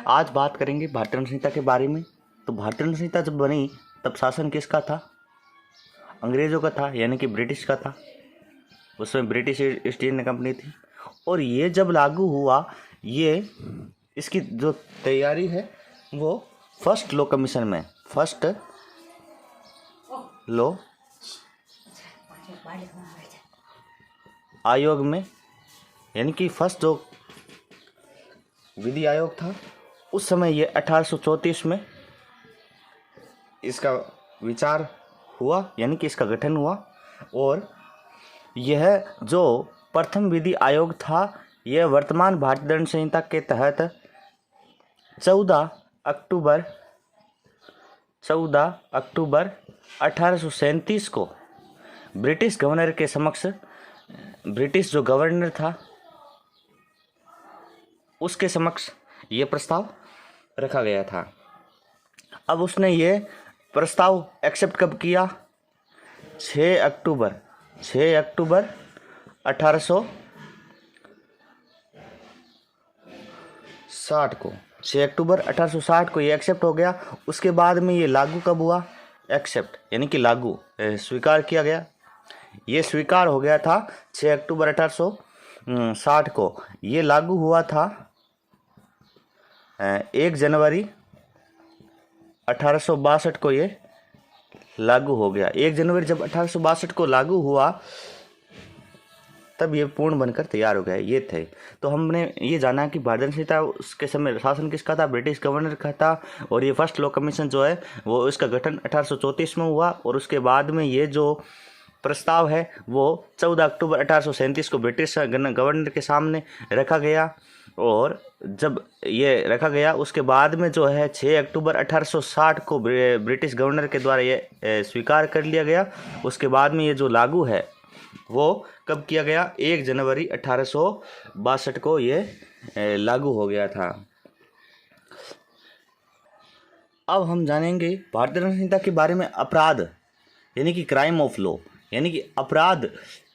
आज बात करेंगे भारतीय दंड संहिता के बारे में। तो भारतीय दंड संहिता जब बनी तब शासन किसका था? अंग्रेज़ों का था, यानी कि ब्रिटिश का था। उसमें ब्रिटिश ईस्ट इंडियन कंपनी थी। और ये जब लागू हुआ, ये इसकी जो तैयारी है वो फर्स्ट लॉ कमीशन में, फर्स्ट लॉ आयोग में, यानी कि फर्स्ट जो विधि आयोग था उस समय ये 1834 में इसका विचार हुआ, यानी कि इसका गठन हुआ। और यह जो प्रथम विधि आयोग था यह वर्तमान भारतीय दंड संहिता के तहत 14 अक्टूबर 1837 को ब्रिटिश गवर्नर के समक्ष, ब्रिटिश जो गवर्नर था उसके समक्ष ये प्रस्ताव रखा गया था। अब उसने ये प्रस्ताव एक्सेप्ट कब किया? 6 अक्टूबर 1860 को, 6 अक्टूबर 1860 को ये एक्सेप्ट हो गया। उसके बाद में ये लागू कब हुआ? एक्सेप्ट यानी कि लागू, स्वीकार किया गया। ये स्वीकार हो गया था 6 अक्टूबर 1860 को। ये लागू हुआ था 1 जनवरी 1862 को ये लागू हो गया। 1 जनवरी जब 1862 को लागू हुआ तब ये पूर्ण बनकर तैयार हो गया। ये थे। तो हमने ये जाना कि भारतीय दंड संहिता उसके समय शासन किसका था? ब्रिटिश गवर्नर का था। और ये फर्स्ट लॉ कमीशन जो है वो इसका गठन 1834 में हुआ। और उसके बाद में ये जो प्रस्ताव है वो 14 अक्टूबर 1837 को ब्रिटिश गवर्नर के सामने रखा गया। और जब ये रखा गया उसके बाद में जो है 6 अक्टूबर 1860 को ब्रिटिश गवर्नर के द्वारा ये स्वीकार कर लिया गया। उसके बाद में ये जो लागू है वो कब किया गया? 1 जनवरी 1862 को ये लागू हो गया था। अब हम जानेंगे भारतीय दंड संहिता के बारे में। अपराध यानी कि क्राइम ऑफ लॉ, यानी कि अपराध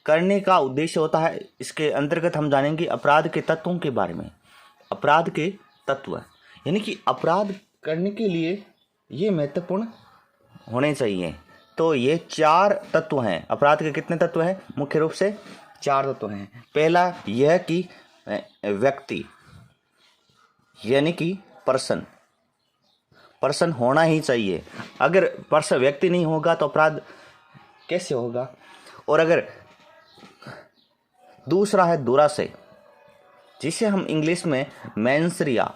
करने का उद्देश्य होता है। इसके अंतर्गत हम जानेंगे अपराध के तत्वों के बारे में। अपराध के तत्व यानी कि अपराध करने के लिए ये महत्वपूर्ण होने चाहिए। तो ये 4 तत्व हैं। अपराध के कितने तत्व हैं? मुख्य रूप से 4 तत्व हैं। पहला यह कि व्यक्ति यानी कि पर्सन होना ही चाहिए। अगर पर्सन व्यक्ति नहीं होगा तो अपराध कैसे होगा? और अगर दूसरा है दुराशय, जिसे हम इंग्लिश में मेंसरिया,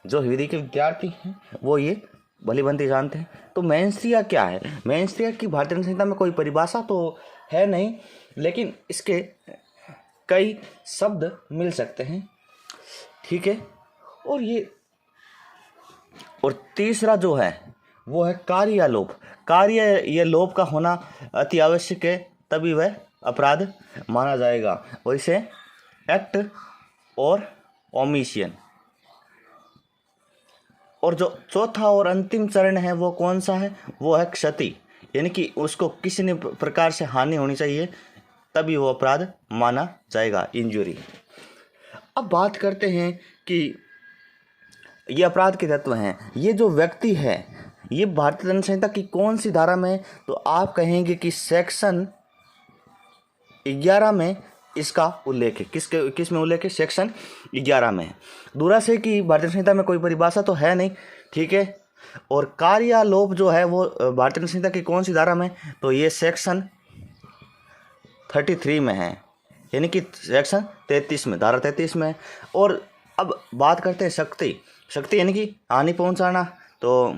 जो विधि के विद्यार्थी हैं वो ये भली भांति जानते हैं। तो मेंसरिया क्या है? मेंसरिया की भारतीय दंड संहिता में कोई परिभाषा तो है नहीं, लेकिन इसके कई शब्द मिल सकते हैं। ठीक है। और तीसरा जो है वो है कार्य या लोप। कार्य या लोप का होना अति आवश्यक है, तभी वह अपराध माना जाएगा। और इसे एक्ट और ओमिशन। और जो चौथा और अंतिम चरण है वो कौन सा है? वो है क्षति, यानी कि उसको किसी न प्रकार से हानि होनी चाहिए, तभी वो अपराध माना जाएगा, इंजुरी। अब बात करते हैं कि ये अपराध के तत्व हैं। ये जो व्यक्ति है ये भारतीय दंड संहिता की कौन सी धारा में? तो आप कहेंगे कि सेक्शन 11 में इसका उल्लेख है। किस में उल्लेख है? सेक्शन 11 में। दुराशय की भारतीय संहिता में कोई परिभाषा तो है नहीं। ठीक है। और कार्यालोप जो है वो भारतीय संहिता की कौन सी धारा में? तो ये सेक्शन 33 में है, यानी कि सेक्शन 33 में, धारा 33 में। और अब बात करते हैं शक्ति यानी कि हानि पहुंचाना, तो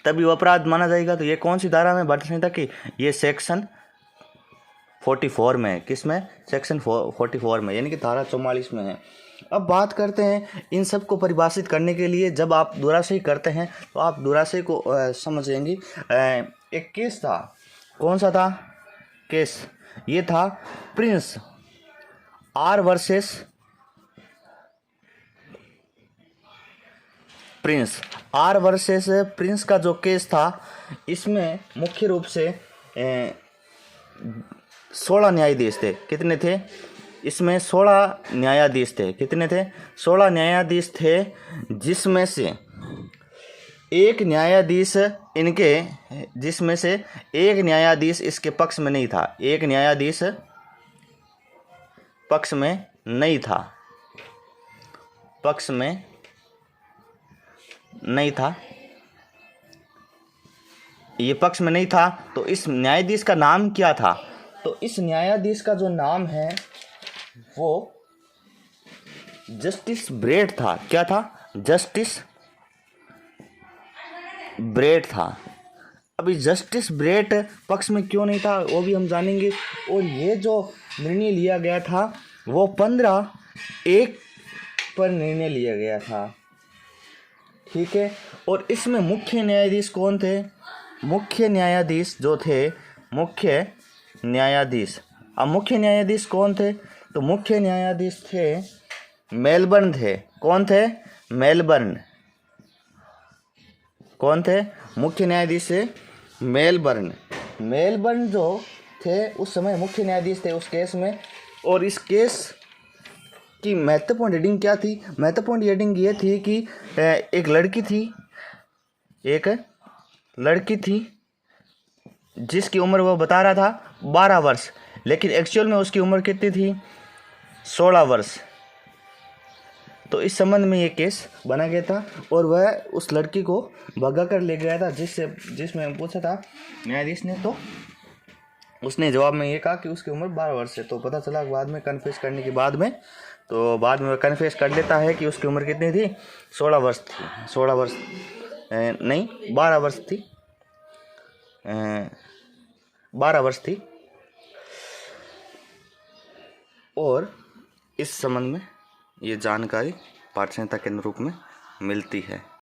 तभी वो अपराध माना जाएगा। तो ये कौन सी धारा में भारतीय संहिता की? ये सेक्शन 44 में। किस में? सेक्शन 44 में, यानी कि धारा 44 में है। अब बात करते हैं इन सब को परिभाषित करने के लिए। जब आप दुराशय करते हैं तो आप दुराशय को समझेंगे। एक केस था, कौन सा था केस? ये था प्रिंस आर वर्सेस प्रिंस का जो केस था, इसमें मुख्य रूप से 16 न्यायाधीश थे। कितने थे? इसमें 16 न्यायाधीश थे। कितने थे? 16 न्यायाधीश थे, जिसमें से एक न्यायाधीश इसके पक्ष में नहीं था। एक न्यायाधीश पक्ष में नहीं था, पक्ष में नहीं था, ये पक्ष में नहीं था। तो इस न्यायाधीश का नाम क्या था? तो इस न्यायाधीश का जो नाम है वो जस्टिस ब्रेट था। क्या था? जस्टिस ब्रेट था। अभी जस्टिस ब्रेट पक्ष में क्यों नहीं था वो भी हम जानेंगे। और ये जो निर्णय लिया गया था वो 15-1 पर निर्णय लिया गया था। ठीक है। और इसमें मुख्य न्यायाधीश कौन थे? मुख्य न्यायाधीश जो थे, मुख्य न्यायाधीश, अब मुख्य न्यायाधीश कौन थे? तो मुख्य न्यायाधीश थे मेलबर्न थे। कौन थे? मेलबर्न। कौन थे? मुख्य न्यायाधीश थे मेलबर्न। मेलबर्न जो थे उस समय मुख्य न्यायाधीश थे उस केस में। और इस केस की महत्वपूर्ण रीडिंग क्या थी? महत्वपूर्ण रीडिंग ये थी कि एक लड़की थी जिसकी उम्र वो बता रहा था 12 वर्ष, लेकिन एक्चुअल में उसकी उम्र कितनी थी? 16 वर्ष। तो इस संबंध में ये केस बना गया था और वह उस लड़की को भगा कर ले गया था, जिसमें पूछा था न्यायाधीश ने, तो उसने जवाब में ये कहा कि उसकी उम्र 12 वर्ष है। तो पता चला बाद में कन्फेस करने के बाद में, तो बाद में वह कन्फेस कर लेता है कि उसकी उम्र कितनी थी? 16 वर्ष थी। 16 वर्ष नहीं, 12 वर्ष थी। 12 वर्ष थी। और इस संबंध में ये जानकारी पाठ संहिता के रूप में मिलती है।